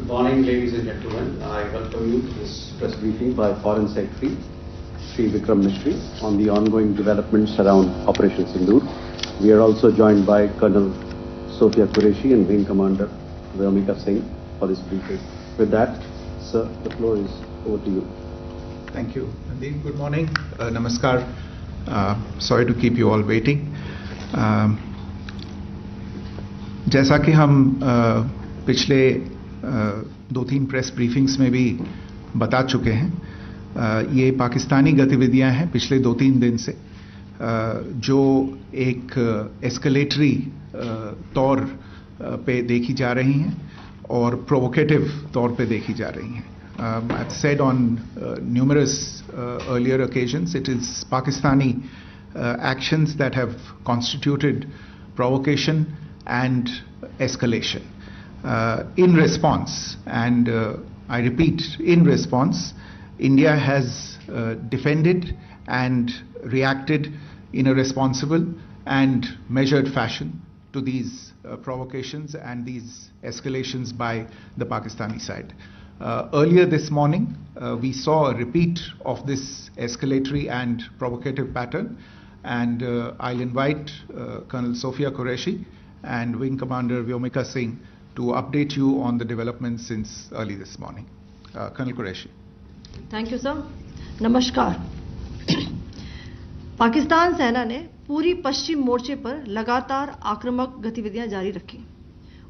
Good morning, ladies and gentlemen. I welcome you to this press briefing by Foreign Secretary Shri Vikram Misri on the ongoing developments around Operation Sindoor. We are also joined by Colonel Sophia Qureshi and Wing Commander Vyomika Singh for this briefing. With that, sir, the floor is over to you. Thank you, Nandin. Good morning. Namaskar. Sorry to keep you all waiting. जैसा कि हम पिछले 2-3 press briefings में भी बता चुके हैं, ये पाकिस्तानी गतिविधियां हैं पिछले 2-3 दिन से, जो एक एस्केलेटरी तौर पे देखी जा रही हैं और प्रोवोकेटिव तौर पे देखी जा रही हैं. I've said on numerous earlier occasions, it is Pakistani actions that have constituted provocation and escalation. In response, and I repeat, in response, India has defended and reacted in a responsible and measured fashion to these provocations and these escalations by the Pakistani side. Earlier this morning, we saw a repeat of this escalatory and provocative pattern, and I'll invite Colonel Sophia Qureshi and Wing Commander Vyomika Singh to update you on the developments since early this morning. Colonel Qureshi. Thank you, sir. Namaskar. Pakistan सेना ने पूरी पश्चिम मोर्चे पर लगातार आक्रामक गतिविधियां जारी रखी.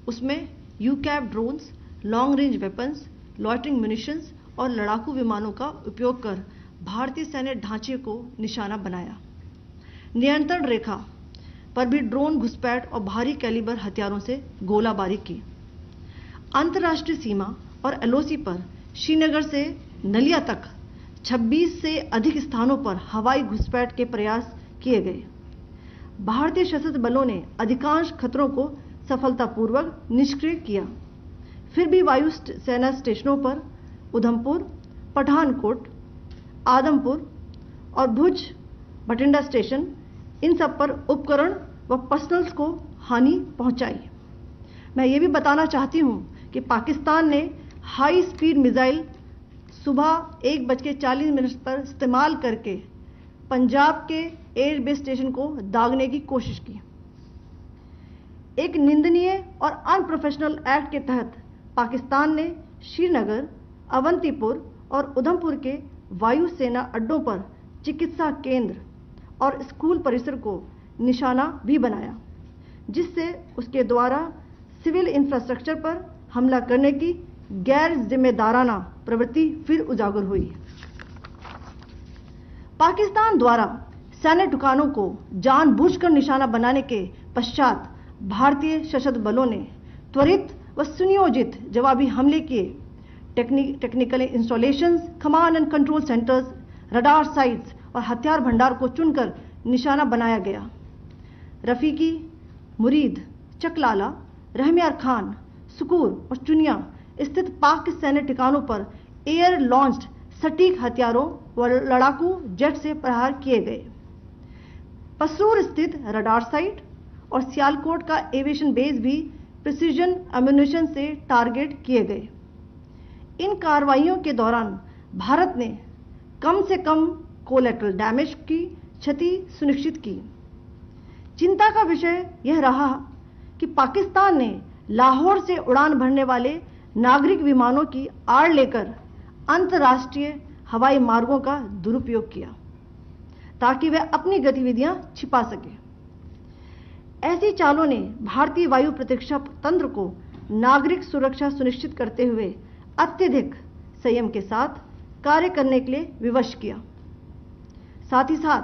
उसमें UCAV drones, long range weapons, loitering munitions और लड़ाकू विमानों का उपयोग कर भारतीय सैन्य ढांचे को निशाना बनाया. नियंत्रण रेखा पर भी ड्रोन घुसपैठ और भारी कैलिबर हथियारों से गोलाबारी की. अंतर्राष्ट्रीय सीमा और एलओसी पर श्रीनगर से नलिया तक 26 से अधिक स्थानों पर हवाई घुसपैठ के प्रयास किए गए. भारतीय सशस्त्र बलों ने अधिकांश खतरों को सफलतापूर्वक निष्क्रिय किया. फिर भी वायु सेना स्टेशनों पर उधमपुर, पठानकोट, आदमपुर और भुज बठिंडा स्टेशन, इन सब पर उपकरण व पर्सनल्स को हानि पहुंचाई. मैं ये भी बताना चाहती हूं कि पाकिस्तान ने हाई स्पीड मिसाइल सुबह 1:40 पर इस्तेमाल करके पंजाब के एयरबेस स्टेशन को दागने की कोशिश की. एक निंदनीय और अनप्रोफेशनल एक्ट के तहत पाकिस्तान ने श्रीनगर, अवंतीपुर और उधमपुर के वायु सेना अड्डों पर चिकित्सा केंद्र और स्कूल परिसर को निशाना भी बनाया, जिससे उसके द्वारा सिविल इंफ्रास्ट्रक्चर पर हमला करने की गैर जिम्मेदाराना प्रवृत्ति फिर उजागर हुई. पाकिस्तान द्वारा सैन्य ठिकानों को जानबूझकर निशाना बनाने के पश्चात भारतीय सशस्त्र बलों ने त्वरित व सुनियोजित जवाबी हमले किए. Technical installations, command and control centres, radar sites और हथियार भंडार को चुनकर निशाना बनाया गया. रफीकी, मुरीद, चकलाला, रहमियार खान, सुकूर और चुनिया स्थित पाक सैन्य ठिकानों पर एयर लॉन्च्ड सटीक हथियारों व लड़ाकू जेट से प्रहार किए गए. पसरूर स्थित रडार साइट और सियालकोट का एविएशन बेस भी प्रिसीजन एम्यूनिशन से टारगेट किए गए. इन कार्रवाइयों के दौरान भारत ने कम से कम कोलैटरल डैमेज की क्षति सुनिश्चित की. चिंता का विषय यह रहा कि पाकिस्तान ने लाहौर से उड़ान भरने वाले नागरिक विमानों की आड़ लेकर अंतर्राष्ट्रीय हवाई मार्गों का दुरुपयोग किया ताकि वह अपनी गतिविधियां छिपा सके. ऐसी चालों ने भारतीय वायु प्रतिरक्षा तंत्र को नागरिक सुरक्षा सुनिश्चित करते हुए अत्यधिक संयम के साथ कार्य करने के लिए विवश किया. साथ ही साथ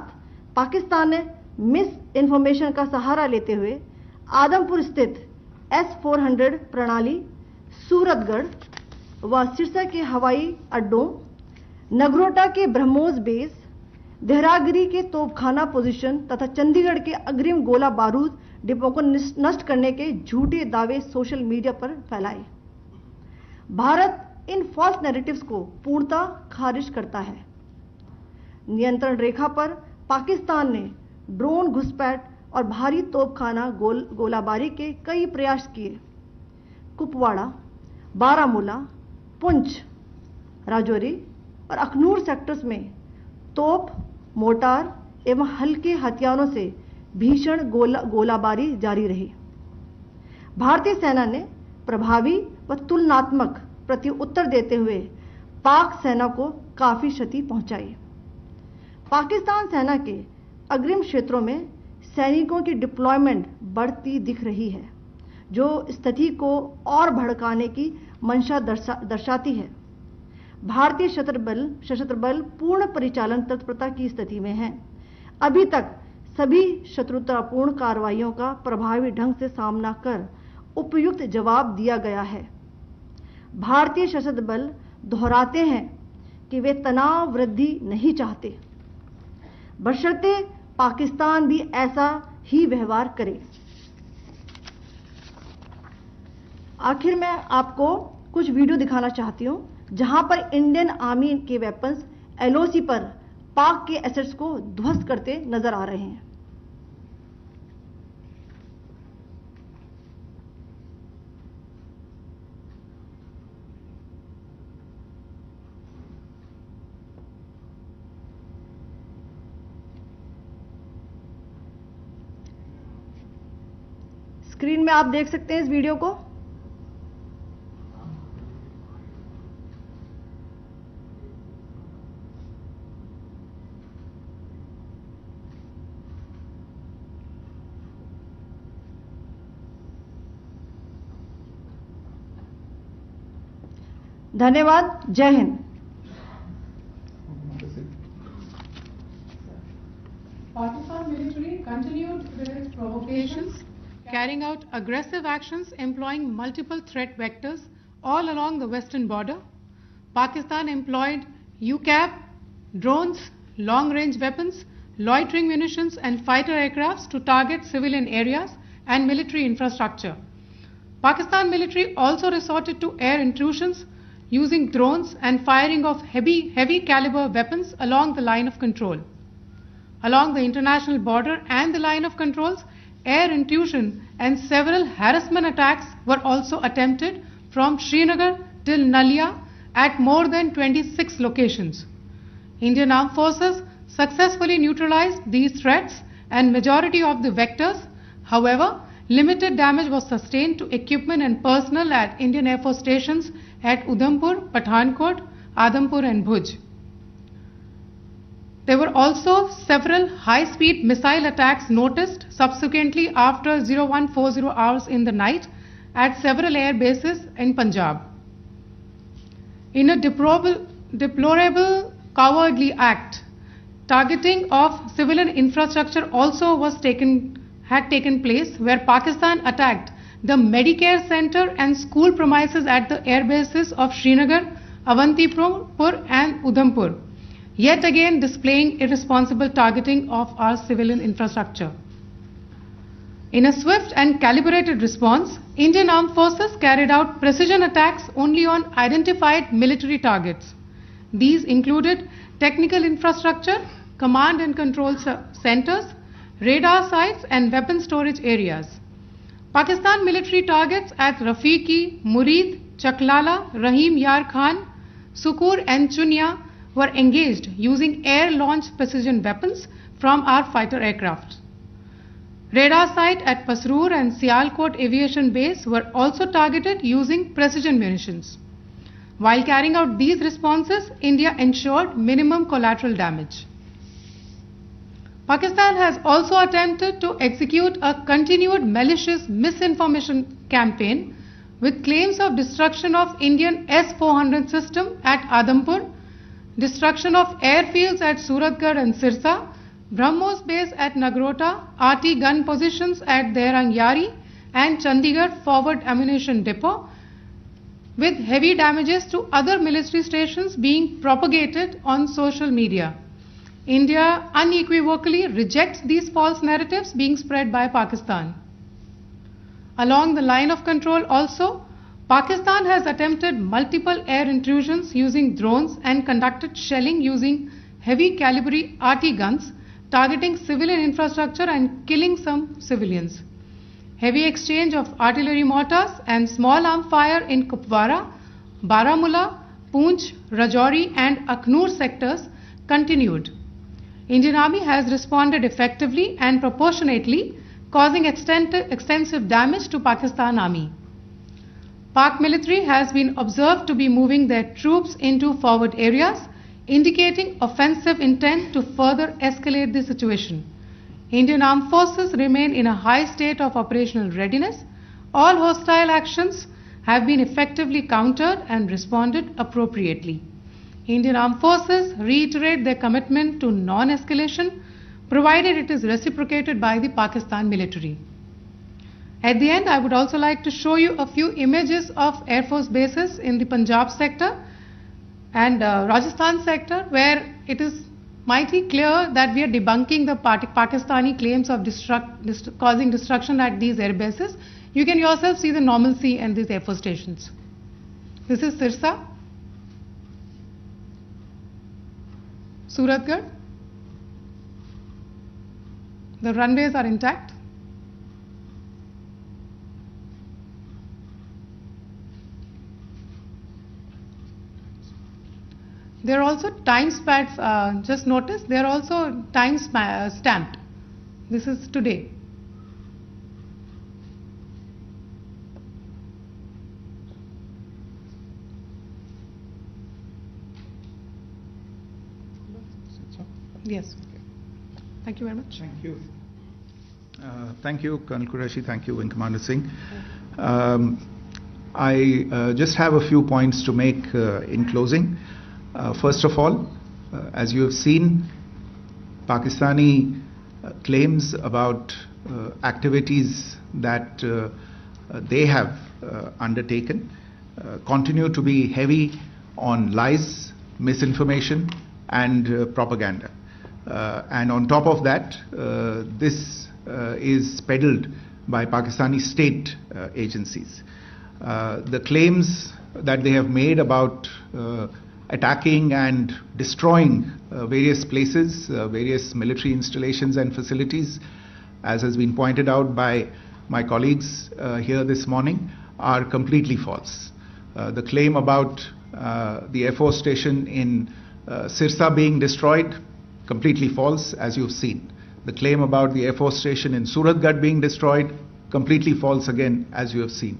पाकिस्तान ने मिस इन्फॉर्मेशन का सहारा लेते हुए आदमपुर स्थित S-400 प्रणाली, सूरतगढ़ व सिरसा के हवाई अड्डों, नगरोटा के ब्रह्मोस बेस, देहरागिरी के तोपखाना पोजीशन तथा चंडीगढ़ के अग्रिम गोला बारूद डिपो को नष्ट करने के झूठे दावे सोशल मीडिया पर फैलाए. भारत इन फॉल्स नैरेटिव्स को पूर्णतः खारिज करता है. नियंत्रण रेखा पर पाकिस्तान ने ड्रोन घुसपैठ और भारी तोपखाना गोलाबारी के कई प्रयास किए. कुपवाड़ा, बारामूला, पुंछ, राजौरी और अखनूर सेक्टर्स में तोप, मोर्टार एवं हल्के हथियारों से भीषण गोलाबारी जारी रही। भारतीय सेना ने प्रभावी व तुलनात्मक प्रत्युत्तर देते हुए पाक सेना को काफी क्षति पहुंचाई। पाकिस्तान सेना के अग्रिम क्षेत्रों में सैनिकों की डिप्लॉयमेंट बढ़ती दिख रही है, जो स्थिति को और भड़काने की मंशा दर्शाती है। भारतीय सशस्त्र बल पूर्ण परिचालन तत्परता की स्थिति में हैं। अभी तक सभी शत्रुतापूर्ण कार्रवाइयों का प्रभावी ढंग से सामना कर उपयुक्त जवाब दिया गया है। भारतीय सशस्त्र बल दोहराते हैं कि वे तनाव वृद्धि नहीं चाहते, बशर्ते पाकिस्तान भी ऐसा ही व्यवहार करे। आखिर मैं आपको कुछ वीडियो दिखाना चाहती हूं, जहां पर इंडियन आर्मी के वेपन्स एलओसी पर पाक के एसेट्स को ध्वस्त करते नजर आ रहे हैं। स्क्रीन में आप देख सकते हैं इस वीडियो को। धन्यवाद। जय Hind. Pakistan military continued with its provocations, carrying out aggressive actions employing multiple threat vectors all along the western border. Pakistan employed UCAV, drones, long-range weapons, loitering munitions and fighter aircrafts to target civilian areas and military infrastructure. Pakistan military also resorted to air intrusions using drones and firing of heavy caliber weapons along the line of control. Along the international border and the line of controls, air intrusion and several harassment attacks were also attempted from Srinagar till Nalia at more than 26 locations. Indian Armed Forces successfully neutralized these threats and majority of the vectors. However, limited damage was sustained to equipment and personnel at Indian Air Force stations at Udhampur, Pathankot, Adampur and Bhuj. There were also several high-speed missile attacks noticed subsequently after 0140 hours in the night at several air bases in Punjab. In a deplorable cowardly act, targeting of civilian infrastructure also had taken place, where Pakistan attacked the Medicare Center and school premises at the air bases of Srinagar, Avantipur and Udhampur, yet again displaying irresponsible targeting of our civilian infrastructure. In a swift and calibrated response, Indian Armed Forces carried out precision attacks only on identified military targets. These included technical infrastructure, command and control centers, radar sites and weapon storage areas. Pakistan military targets at Rafiqi, Murid, Chaklala, Rahim Yar Khan, Sukur and Chunya were engaged using air-launched precision weapons from our fighter aircraft. Radar site at Pasroor and Sialkot Aviation Base were also targeted using precision munitions. While carrying out these responses, India ensured minimum collateral damage. Pakistan has also attempted to execute a continued malicious misinformation campaign with claims of destruction of Indian S-400 system at Adampur, destruction of airfields at Suratgarh and Sirsa, BrahMos base at Nagrota, RT gun positions at Derang Yari and Chandigarh forward ammunition depot, with heavy damages to other military stations being propagated on social media. India unequivocally rejects these false narratives being spread by Pakistan. Along the line of control also, Pakistan has attempted multiple air intrusions using drones and conducted shelling using heavy caliber RT guns, targeting civilian infrastructure and killing some civilians. Heavy exchange of artillery mortars and small arm fire in Kupwara, Baramulla, Poonch, Rajouri and Akhnur sectors continued. Indian Army has responded effectively and proportionately, causing extensive damage to Pakistan Army. Pak military has been observed to be moving their troops into forward areas, indicating offensive intent to further escalate the situation. Indian Armed Forces remain in a high state of operational readiness. All hostile actions have been effectively countered and responded appropriately. Indian Armed Forces reiterate their commitment to non-escalation, provided it is reciprocated by the Pakistan military. At the end, I would also like to show you a few images of Air Force bases in the Punjab sector and Rajasthan sector, where it is mighty clear that we are debunking the Pakistani claims of causing destruction at these air bases. You can yourself see the normalcy in these Air Force stations. This is Sirsa, Suratgarh. The runways are intact. There are also time stamped. Just notice there are also time stamped. This is today. Yes. Thank you very much. Thank you. Thank you, Colonel Qureshi. Thank you, Wing Commander Singh. I just have a few points to make in closing. First of all, as you have seen, Pakistani claims about activities that they have undertaken continue to be heavy on lies, misinformation and propaganda. And on top of that, this is peddled by Pakistani state agencies. The claims that they have made about attacking and destroying various places, various military installations and facilities, as has been pointed out by my colleagues here this morning, are completely false. The claim about the Air Force station in Sirsa being destroyed, completely false, as you've seen. The claim about the Air Force station in Suratgarh being destroyed, completely false again, as you have seen.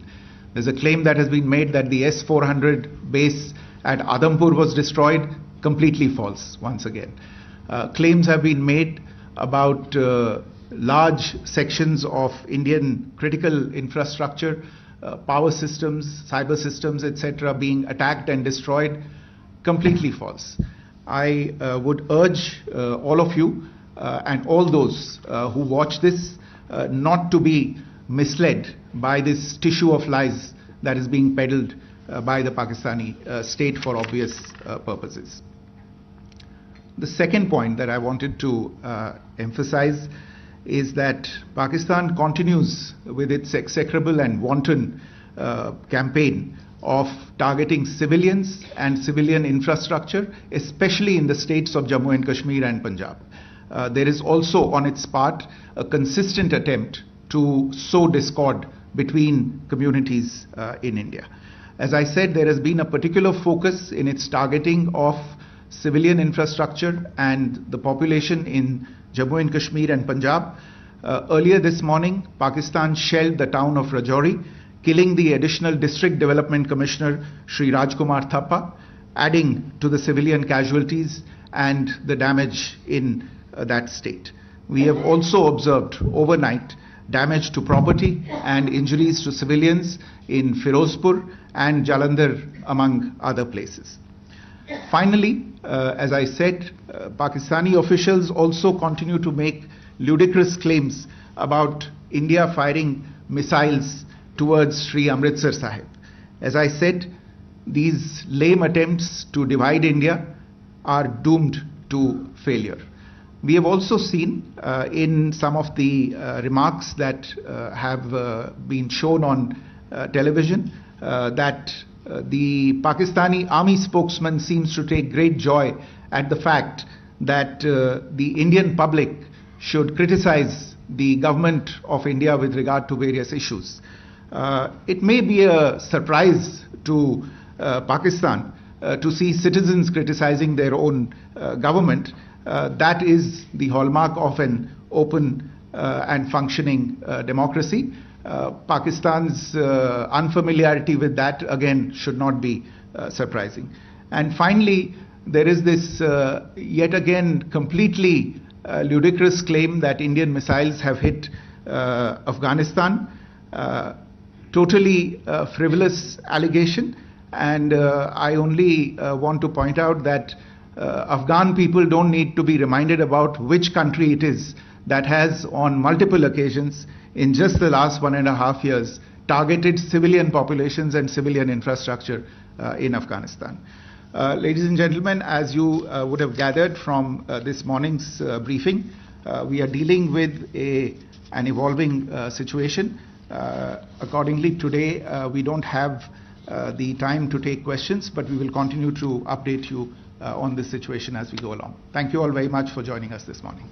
There's a claim that has been made that the S-400 base at Adampur was destroyed, completely false once again. Claims have been made about large sections of Indian critical infrastructure, power systems, cyber systems, etc. being attacked and destroyed, completely false. I would urge all of you and all those who watch this not to be misled by this tissue of lies that is being peddled by the Pakistani state for obvious purposes. The second point that I wanted to emphasize is that Pakistan continues with its execrable and wanton campaign of targeting civilians and civilian infrastructure, especially in the states of Jammu and Kashmir and Punjab. There is also on its part a consistent attempt to sow discord between communities in India. As I said, there has been a particular focus in its targeting of civilian infrastructure and the population in Jammu and Kashmir and Punjab. Earlier this morning, Pakistan shelled the town of Rajouri, killing the additional District Development Commissioner, Shri Rajkumar Thappa, adding to the civilian casualties and the damage in that state. We have also observed overnight damage to property and injuries to civilians in Firozpur and Jalandhar, among other places. Finally, as I said, Pakistani officials also continue to make ludicrous claims about India firing missiles towards Sri Amritsar Sahib. As I said, these lame attempts to divide India are doomed to failure. We have also seen in some of the remarks that have been shown on television that the Pakistani army spokesman seems to take great joy at the fact that the Indian public should criticize the government of India with regard to various issues. It may be a surprise to Pakistan to see citizens criticizing their own government. That is the hallmark of an open and functioning democracy. Pakistan's unfamiliarity with that, again, should not be surprising. And finally, there is this yet again completely ludicrous claim that Indian missiles have hit Afghanistan. Totally frivolous allegation, and I only want to point out that Afghan people don't need to be reminded about which country it is that has on multiple occasions in just the last 1.5 years targeted civilian populations and civilian infrastructure in Afghanistan. Ladies and gentlemen, as you would have gathered from this morning's briefing, we are dealing with an evolving situation. Accordingly, today we don't have the time to take questions, but we will continue to update you on this situation as we go along. Thank you all very much for joining us this morning.